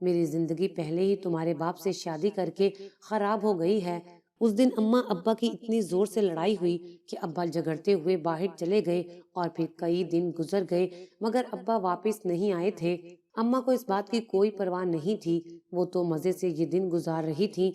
میری زندگی پہلے ہی تمہارے باپ سے شادی کر کے خراب ہو گئی ہے۔ اس دن اماں ابا کی اتنی زور سے لڑائی ہوئی کہ ابا جھگڑتے ہوئے باہر چلے گئے اور پھر کئی دن گزر گئے مگر ابا واپس نہیں آئے تھے۔ اماں کو اس بات کی کوئی پرواہ نہیں تھی، وہ تو مزے سے یہ دن گزار رہی تھی۔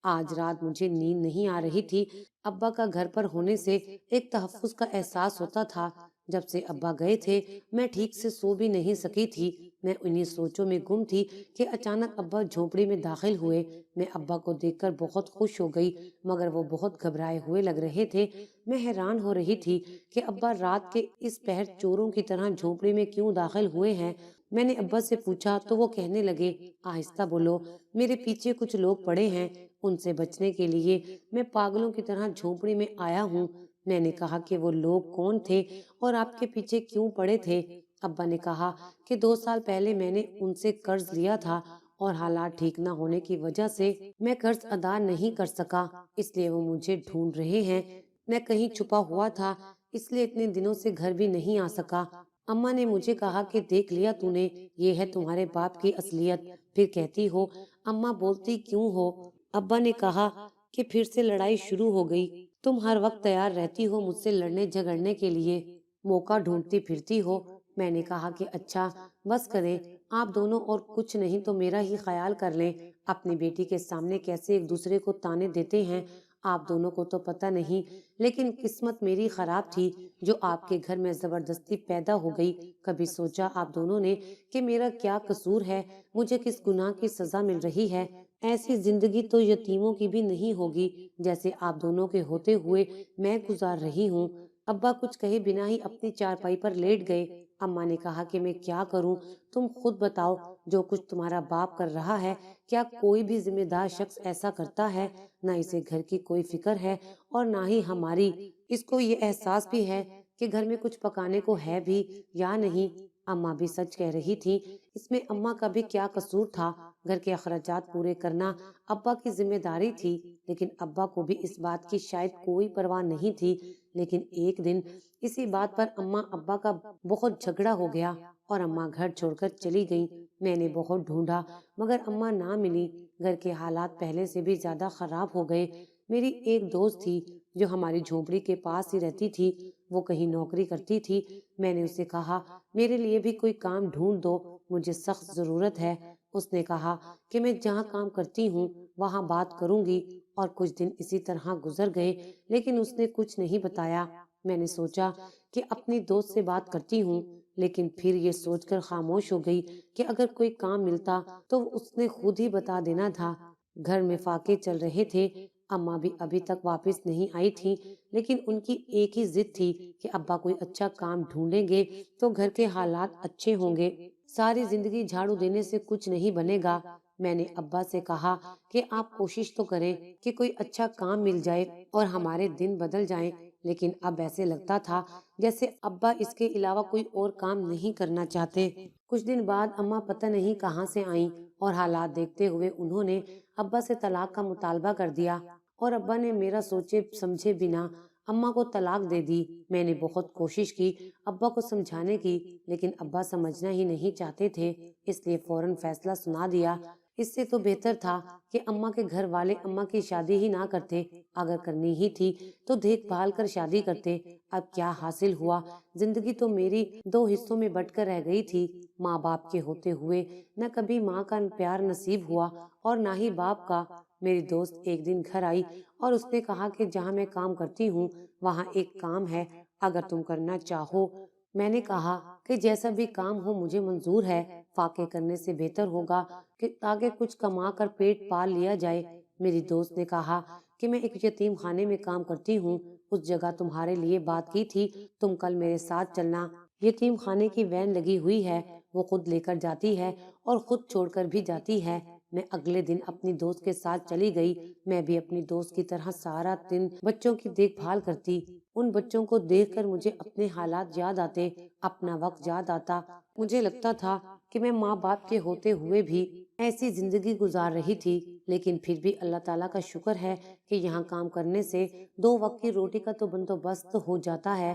آج رات مجھے نیند نہیں آ رہی تھی۔ ابا کا گھر پر ہونے سے ایک تحفظ کا احساس ہوتا تھا۔ جب سے ابا گئے تھے میں ٹھیک سے سو بھی نہیں سکی تھی۔ میں انہی سوچوں میں گم تھی کہ اچانک ابا جھونپڑی میں داخل ہوئے۔ میں ابا کو دیکھ کر بہت خوش ہو گئی مگر وہ بہت گھبرائے ہوئے لگ رہے تھے۔ میں حیران ہو رہی تھی کہ ابا رات کے اس پہر چوروں کی طرح جھونپڑی میں کیوں داخل ہوئے ہیں۔ میں نے ابا سے پوچھا تو وہ کہنے لگے، آہستہ بولو، میرے پیچھے کچھ لوگ پڑے ہیں، ان سے بچنے کے لیے میں پاگلوں کی طرح جھونپڑی میں آیا ہوں۔ میں نے کہا کہ وہ لوگ کون تھے اور آپ کے پیچھے کیوں پڑے تھے؟ ابا نے کہا کہ 2 سال پہلے میں نے ان سے قرض لیا تھا اور حالات ٹھیک نہ ہونے کی وجہ سے میں قرض ادا نہیں کر سکا، اس لیے وہ مجھے ڈھونڈ رہے ہیں۔ میں کہیں چھپا ہوا تھا اس لیے اتنے دنوں سے گھر بھی نہیں آ سکا۔ اماں نے مجھے کہا کہ دیکھ لیا تو نے، یہ ہے تمہارے باپ کی اصلیت، پھر کہتی ہو اماں بولتی کیوں ہو؟ ابا نے کہا کہ پھر سے لڑائی شروع ہو گئی، تم ہر وقت تیار رہتی ہو مجھ سے لڑنے جھگڑنے کے لیے، موقع ڈھونڈتی پھرتی ہو۔ میں نے کہا کہ اچھا بس کریں آپ دونوں اور کچھ نہیں تو میرا ہی خیال کر لیں۔ اپنی بیٹی کے سامنے کیسے ایک دوسرے کو تانے دیتے ہیں، آپ دونوں کو تو پتہ نہیں، لیکن قسمت میری خراب تھی جو آپ کے گھر میں زبردستی پیدا ہو گئی۔ کبھی سوچا آپ دونوں نے کہ میرا کیا قصور ہے، مجھے کس گناہ کی سزا مل رہی ہے؟ ایسی زندگی تو یتیموں کی بھی نہیں ہوگی جیسے آپ دونوں کے ہوتے ہوئے میں گزار رہی ہوں۔ ابا کچھ کہے بنا ہی اپنی چارپائی پر لیٹ گئے۔ اماں نے کہا کہ میں کیا کروں، تم خود بتاؤ، جو کچھ تمہارا باپ کر رہا ہے کیا کوئی بھی ذمہ دار شخص ایسا کرتا ہے؟ نہ اسے گھر کی کوئی فکر ہے اور نہ ہی ہماری، اس کو یہ احساس بھی ہے کہ گھر میں کچھ پکانے کو ہے بھی یا نہیں۔ اماں بھی سچ کہہ رہی تھی، اس میں اماں کا بھی کیا قصور تھا؟ گھر کے اخراجات پورے کرنا ابا کی ذمہ داری تھی، لیکن ابا کو بھی اس بات کی شاید کوئی پرواہ نہیں تھی۔ لیکن ایک دن اسی بات پر اماں ابا کا بہت جھگڑا ہو گیا اور اماں گھر چھوڑ کر چلی گئیں۔ میں نے بہت ڈھونڈا مگر اماں نہ ملی۔ گھر کے حالات پہلے سے بھی زیادہ خراب ہو گئے۔ میری ایک دوست تھی جو ہماری جھونپڑی کے پاس ہی رہتی تھی، وہ کہیں نوکری کرتی تھی۔ میں نے اسے کہا میرے لیے بھی کوئی کام ڈھونڈ دو، مجھے سخت ضرورت ہے۔ اس نے کہا کہ میں جہاں کام کرتی ہوں وہاں بات کروں گی، اور کچھ دن اسی طرح گزر گئے لیکن اس نے کچھ نہیں بتایا۔ میں نے سوچا کہ اپنی دوست سے بات کرتی ہوں، لیکن پھر یہ سوچ کر خاموش ہو گئی کہ اگر کوئی کام ملتا تو اس نے خود ہی بتا دینا تھا۔ گھر میں فاقے چل رہے تھے، اماں بھی ابھی تک واپس نہیں آئی تھی، لیکن ان کی ایک ہی ضد تھی کہ ابا کوئی اچھا کام ڈھونڈیں گے تو گھر کے حالات اچھے ہوں گے، ساری زندگی جھاڑو دینے سے کچھ نہیں بنے گا۔ میں نے ابا سے کہا کہ آپ کوشش تو کریں کہ کوئی اچھا کام مل جائے اور ہمارے دن بدل جائیں، لیکن اب ایسے لگتا تھا جیسے ابا اس کے علاوہ کوئی اور کام نہیں کرنا چاہتے۔ کچھ دن بعد اماں پتہ نہیں کہاں سے آئیں اور حالات دیکھتے ہوئے انہوں نے ابا سے طلاق کا مطالبہ کر دیا اور ابا نے میرا سوچے سمجھے بنا اماں کو طلاق دے دی۔ میں نے بہت کوشش کی ابا کو سمجھانے کی، لیکن ابا سمجھنا ہی نہیں چاہتے تھے، اس لیے فوراً فیصلہ سنا دیا۔ اس سے تو بہتر تھا کہ اماں کے گھر والے اماں کی شادی ہی نہ کرتے، اگر کرنی ہی تھی تو دیکھ بھال کر شادی کرتے۔ اب کیا حاصل ہوا؟ زندگی تو میری 2 حصوں میں بٹ کر رہ گئی تھی۔ ماں باپ کے ہوتے ہوئے نہ کبھی ماں کا پیار نصیب ہوا اور نہ ہی باپ کا۔ میری دوست ایک دن گھر آئی اور اس نے کہا کہ جہاں میں کام کرتی ہوں وہاں ایک کام ہے، اگر تم کرنا چاہو۔ میں نے کہا کہ جیسا بھی کام ہو مجھے منظور ہے، فاقے کرنے سے بہتر ہوگا کہ تاکہ کچھ کما کر پیٹ پال لیا جائے۔ میری دوست نے کہا کہ میں ایک یتیم خانے میں کام کرتی ہوں، اس جگہ تمہارے لیے بات کی تھی، تم کل میرے ساتھ چلنا۔ یتیم خانے کی وین لگی ہوئی ہے، وہ خود لے کر جاتی ہے اور خود چھوڑ کر بھی جاتی ہے۔ میں اگلے دن اپنی دوست کے ساتھ چلی گئی۔ میں بھی اپنی دوست کی طرح سارا دن بچوں کی دیکھ بھال کرتی۔ ان بچوں کو دیکھ کر مجھے اپنے حالات یاد آتے، اپنا وقت یاد آتا۔ مجھے لگتا تھا کہ میں ماں باپ کے ہوتے ہوئے بھی ایسی زندگی گزار رہی تھی، لیکن پھر بھی اللہ تعالیٰ کا شکر ہے کہ یہاں کام کرنے سے 2 وقت کی روٹی کا تو بندوبست ہو جاتا ہے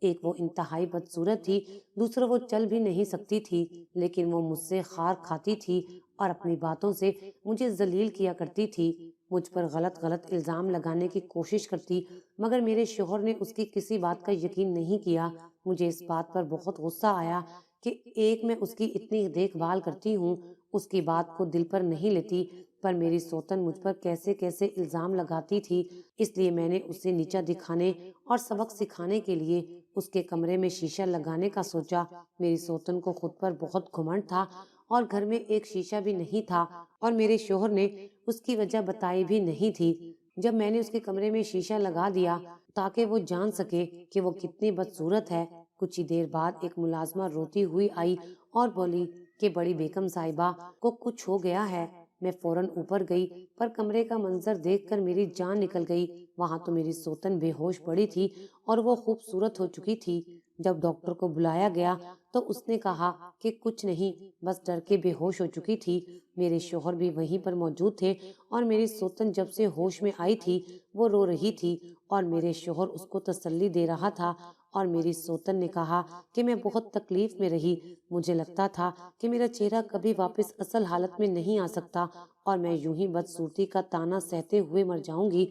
ایک وہ انتہائی بدصورت تھی، دوسرا وہ چل بھی نہیں سکتی تھی، لیکن وہ مجھ سے خار کھاتی تھی اور اپنی باتوں سے مجھے ذلیل کیا کرتی تھی، مجھ پر غلط غلط الزام لگانے کی کوشش کرتی، مگر میرے شوہر نے اس کی کسی بات کا یقین نہیں کیا۔ مجھے اس بات پر بہت غصہ آیا کہ ایک میں اس کی اتنی دیکھ بھال کرتی ہوں، اس کی بات کو دل پر نہیں لیتی، پر میری سوتن مجھ پر کیسے کیسے الزام لگاتی تھی۔ اس لیے میں نے اسے نیچا دکھانے اور سبق سکھانے کے لیے اس کے کمرے میں شیشہ لگانے کا سوچا۔ میری سوتن کو خود پر بہت گھمنڈ تھا اور گھر میں ایک شیشہ بھی نہیں تھا، اور میرے شوہر نے اس کی وجہ بتائی بھی نہیں تھی۔ جب میں نے اس کے کمرے میں شیشہ لگا دیا تاکہ وہ جان سکے کہ وہ کتنی بدصورت ہے، کچھ ہی دیر بعد ایک ملازمہ روتی ہوئی آئی اور بولی کہ بڑی بیگم صاحبہ کو کچھ ہو گیا ہے۔ میں فوراً اوپر گئی، پر کمرے کا منظر دیکھ کر میری جان نکل گئی۔ وہاں تو میری سوتن بے ہوش پڑی تھی اور وہ خوبصورت ہو چکی تھی۔ جب ڈاکٹر کو بلایا گیا تو اس نے کہا کہ کچھ نہیں، بس ڈر کے بے ہوش ہو چکی تھی۔ میرے شوہر بھی وہیں پر موجود تھے اور میری سوتن جب سے ہوش میں آئی تھی وہ رو رہی تھی اور میرے شوہر اس کو تسلی دے رہا تھا، اور میری سوتن نے کہا کہ میں بہت تکلیف میں رہی، مجھے لگتا تھا کہ میرا چہرہ کبھی واپس اصل حالت میں نہیں آ سکتا اور میں یوں ہی بدصورتی کا تانا سہتے ہوئے مر جاؤں گی۔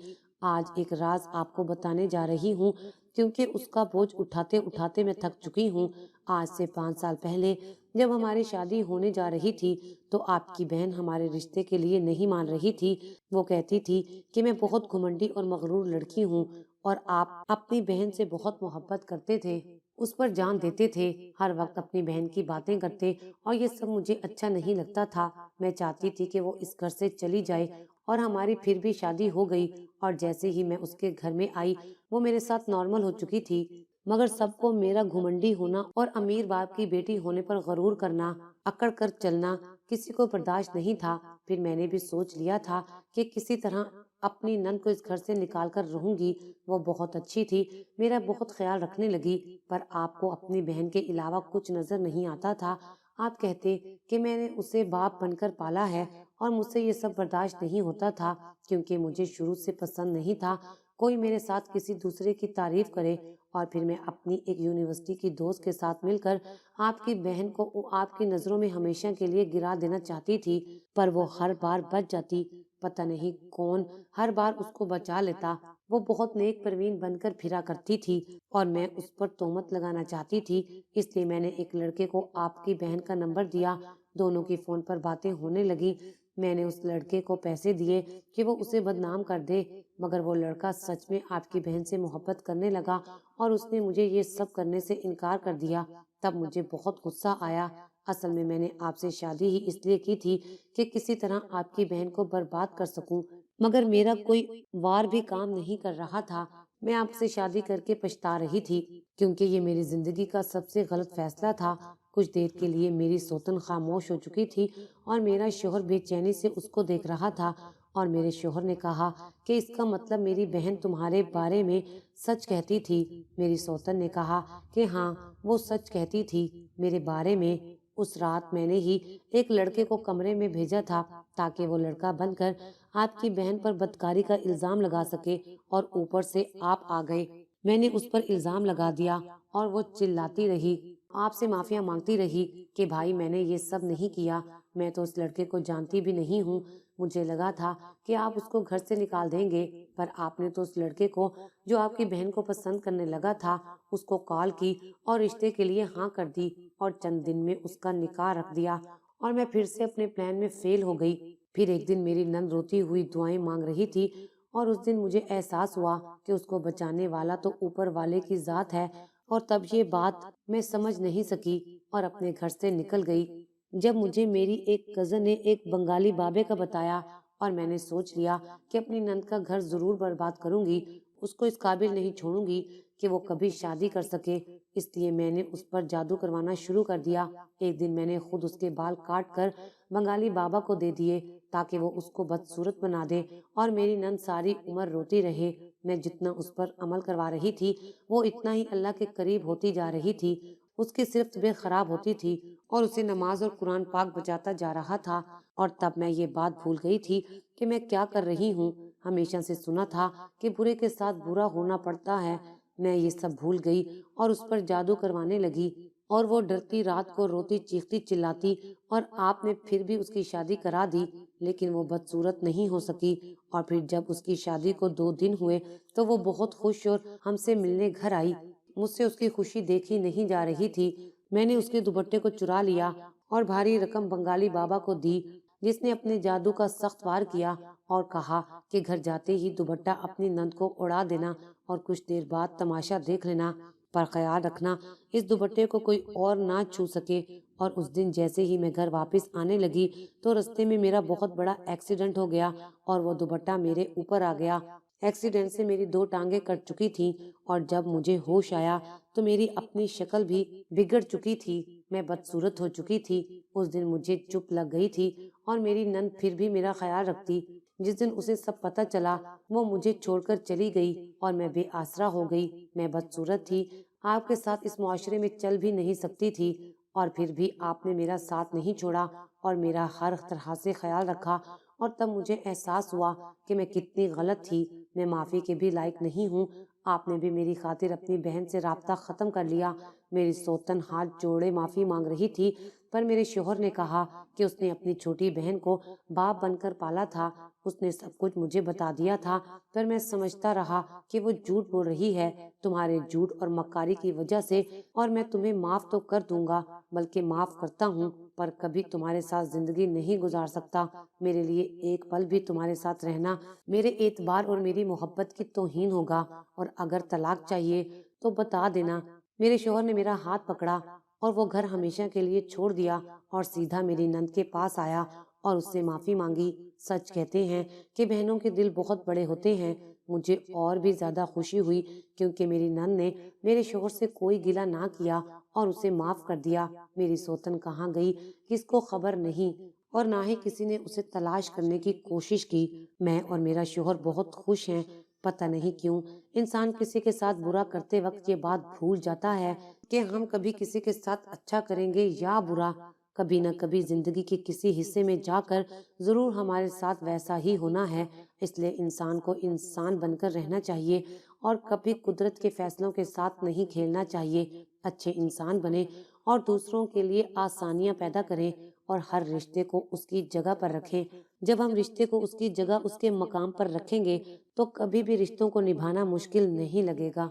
آج ایک راز آپ کو بتانے جا رہی ہوں، کیونکہ اس کا بوجھ اٹھاتے اٹھاتے میں تھک چکی ہوں۔ آج سے 5 سال پہلے جب ہماری شادی ہونے جا رہی تھی تو آپ کی بہن ہمارے رشتے کے لیے نہیں مان رہی تھی۔ وہ کہتی تھی کہ میں بہت گھمنڈی اور مغرور لڑکی ہوں اور آپ اپنی بہن سے بہت محبت کرتے تھے، اس پر جان دیتے تھے، ہر وقت اپنی بہن کی باتیں کرتے، اور یہ سب مجھے اچھا نہیں لگتا تھا۔ میں چاہتی تھی کہ وہ اس گھر سے چلی جائے، اور ہماری پھر بھی شادی ہو گئی، اور جیسے ہی میں اس کے گھر میں آئی وہ میرے ساتھ نارمل ہو چکی تھی، مگر سب کو میرا گھمنڈی ہونا اور امیر باپ کی بیٹی ہونے پر غرور کرنا، اکڑ کر چلنا کسی کو برداشت نہیں تھا۔ پھر میں نے بھی سوچ لیا تھا کہ کسی طرح اپنی نند کو اس گھر سے نکال کر رہوں گی۔ وہ بہت اچھی تھی، میرا بہت خیال رکھنے لگی، پر آپ کو اپنی بہن کے علاوہ کچھ نظر نہیں آتا تھا۔ آپ کہتے کہ میں نے اسے باپ بن کر پالا ہے، اور مجھ سے یہ سب برداشت نہیں ہوتا تھا، کیونکہ مجھے شروع سے پسند نہیں تھا کوئی میرے ساتھ کسی دوسرے کی تعریف کرے۔ اور پھر میں اپنی ایک یونیورسٹی کی دوست کے ساتھ مل کر آپ کی بہن کو آپ کی نظروں میں ہمیشہ کے لیے گرا دینا چاہتی تھی، پر وہ ہر بار بچ جاتی، پتہ نہیں کون ہر بار اس کو بچا لیتا۔ وہ بہت نیک پروین بن کر پھرا کرتی تھی اور میں اس پر تہمت لگانا چاہتی تھی، اس لیے میں نے ایک لڑکے کو آپ کی بہن کا نمبر دیا۔ دونوں کی فون پر باتیں ہونے لگی۔ میں نے اس لڑکے کو پیسے دیے کہ وہ اسے بدنام کر دے، مگر وہ لڑکا سچ میں آپ کی بہن سے محبت کرنے لگا اور اس نے مجھے یہ سب کرنے سے انکار کر دیا۔ تب مجھے بہت غصہ آیا۔ اصل میں نے آپ سے شادی ہی اس لیے کی تھی کہ کسی طرح آپ کی بہن کو برباد کر سکوں، مگر میرا کوئی وار بھی کام نہیں کر رہا تھا۔ میں آپ سے شادی کر کے پچھتا رہی تھی، کیونکہ یہ میری زندگی کا سب سے غلط فیصلہ تھا۔ کچھ دیر کے لیے میری سوتن خاموش ہو چکی تھی اور میرا شوہر بے چینی سے اس کو دیکھ رہا تھا، اور میرے شوہر نے کہا کہ اس کا مطلب میری بہن تمہارے بارے میں سچ کہتی تھی۔ میری سوتن نے کہا کہ ہاں، وہ سچ کہتی تھی میرے بارے میں۔ اس رات میں نے ہی ایک لڑکے کو کمرے میں بھیجا تھا تاکہ وہ لڑکا بن کر آپ کی بہن پر بدکاری کا الزام لگا سکے، اور اوپر سے آپ آ گئے۔ میں نے اس پر الزام لگا دیا اور وہ چلاتی رہی، آپ سے معافیاں مانگتی رہی کہ بھائی میں نے یہ سب نہیں کیا، میں تو اس لڑکے کو جانتی بھی نہیں ہوں۔ مجھے لگا تھا کہ آپ اس کو گھر سے نکال دیں گے، پر آپ نے تو اس لڑکے کو جو آپ کی بہن کو پسند کرنے لگا تھا اس کو کال کی اور رشتے کے لیے ہاں کر دی، اور چند دن میں اس کا نکاح رکھ دیا، اور میں پھر سے اپنے پلان میں فیل ہو گئی۔ پھر ایک دن میری نند روتی ہوئی دعائیں مانگ رہی تھی، اور اس دن مجھے احساس ہوا کہ اس کو بچانے والا تو اوپر والے کی ذات ہے، اور تب یہ بات میں سمجھ نہیں سکی اور اپنے گھر سے نکل گئی۔ جب مجھے میری ایک کزن نے ایک بنگالی بابے کا بتایا، اور میں نے سوچ لیا کہ اپنی نند کا گھر ضرور برباد کروں گی، اس کو اس قابل نہیں چھوڑوں گی کہ وہ کبھی شادی کر سکے، اس لیے میں نے اس پر جادو کروانا شروع کر دیا۔ ایک دن میں نے خود اس کے بال کاٹ کر بنگالی بابا کو دے دیے تاکہ وہ اس کو بدصورت بنا دے اور میری نند ساری عمر روتی رہے۔ میں جتنا اس پر عمل کروا رہی تھی وہ اتنا ہی اللہ کے قریب ہوتی جا رہی تھی، اس کی صرف طبیعت خراب ہوتی تھی اور اسے نماز اور قرآن پاک بچاتا جا رہا تھا، اور تب میں یہ بات بھول گئی تھی کہ میں کیا کر رہی ہوں۔ ہمیشہ سے سنا تھا کہ برے کے ساتھ برا ہونا پڑتا ہے، میں یہ سب بھول گئی اور اس پر جادو کروانے لگی، اور وہ ڈرتی رات کو روتی چیختی چلاتی، اور آپ نے پھر بھی اس کی شادی کرا دی، لیکن وہ بدصورت نہیں ہو سکی۔ اور پھر جب اس کی شادی کو 2 دن ہوئے تو وہ بہت خوش اور ہم سے ملنے گھر آئی۔ مجھ سے اس کی خوشی دیکھی نہیں جا رہی تھی۔ میں نے اس کے دوپٹے کو چرا لیا اور بھاری رقم بنگالی بابا کو دی، جس نے اپنے جادو کا سخت وار کیا اور کہا کہ گھر جاتے ہی دوپٹہ اپنی نند کو اڑا دینا اور کچھ دیر بعد تماشا دیکھ لینا، پر خیال رکھنا اس دوپٹے کو کوئی اور نہ چھو سکے۔ اور اس دن جیسے ہی میں گھر واپس آنے لگی تو رستے میں میرا بہت بڑا ایکسیڈنٹ ہو گیا اور وہ دوپٹہ میرے اوپر آ گیا۔ ایکسیڈنٹ سے میری 2 ٹانگیں کٹ چکی تھیں، اور جب مجھے ہوش آیا تو میری اپنی شکل بھی بگڑ چکی تھی، میں بدصورت ہو چکی تھی۔ اس دن مجھے چپ لگ گئی تھی، اور میری نند پھر بھی میرا خیال رکھتی۔ جس دن اسے سب پتہ چلا وہ مجھے چھوڑ کر چلی گئی اور میں بے آسرا ہو گئی۔ میں بدصورت تھی، آپ کے ساتھ اس معاشرے میں چل بھی نہیں سکتی تھی، اور پھر بھی آپ نے میرا ساتھ نہیں چھوڑا اور میرا ہر طرح سے خیال رکھا، اور تب مجھے احساس ہوا کہ میں کتنی غلط تھی، میں معافی کے بھی لائق نہیں ہوں۔ آپ نے بھی میری خاطر اپنی بہن سے رابطہ ختم کر لیا۔ میری سوتن ہاتھ جوڑے معافی مانگ رہی تھی، پر میرے شوہر نے کہا کہ اس نے اپنی چھوٹی بہن کو باپ بن کر پالا تھا، اس نے سب کچھ مجھے بتا دیا تھا، پر میں سمجھتا رہا کہ وہ جھوٹ بول رہی ہے تمہارے جھوٹ اور مکاری کی وجہ سے، اور میں تمہیں معاف تو کر دوں گا، بلکہ معاف کرتا ہوں، پر کبھی تمہارے ساتھ زندگی نہیں گزار سکتا۔ میرے لیے ایک پل بھی تمہارے ساتھ رہنا میرے اعتبار اور میری محبت کی توہین ہوگا، اور اگر طلاق چاہیے تو بتا دینا۔ میرے شوہر نے میرا ہاتھ پکڑا اور وہ گھر ہمیشہ کے لیے چھوڑ دیا اور سیدھا میری نند کے پاس آیا اور اس سے معافی مانگی۔ سچ کہتے ہیں کہ بہنوں کے دل بہت بڑے ہوتے ہیں۔ مجھے اور بھی زیادہ خوشی ہوئی کیونکہ میری نند نے میرے شوہر سے کوئی گلہ نہ کیا اور اسے معاف کر دیا۔ میری سوتن کہاں گئی کس کو خبر نہیں، اور نہ ہی کسی نے اسے تلاش کرنے کی کوشش کی۔ میں اور میرا شوہر بہت خوش ہیں۔ پتہ نہیں کیوں انسان کسی کے ساتھ برا کرتے وقت یہ بات بھول جاتا ہے کہ ہم کبھی کسی کے ساتھ اچھا کریں گے یا برا، کبھی نہ کبھی زندگی کے کسی حصے میں جا کر ضرور ہمارے ساتھ ویسا ہی ہونا ہے۔ اس لیے انسان کو انسان بن کر رہنا چاہیے اور کبھی قدرت کے فیصلوں کے ساتھ نہیں کھیلنا چاہیے۔ اچھے انسان بنیں اور دوسروں کے لیے آسانیاں پیدا کریں، اور ہر رشتے کو اس کی جگہ پر رکھیں۔ جب ہم رشتے کو اس کی جگہ اس کے مقام پر رکھیں گے تو کبھی بھی رشتوں کو نبھانا مشکل نہیں لگے گا۔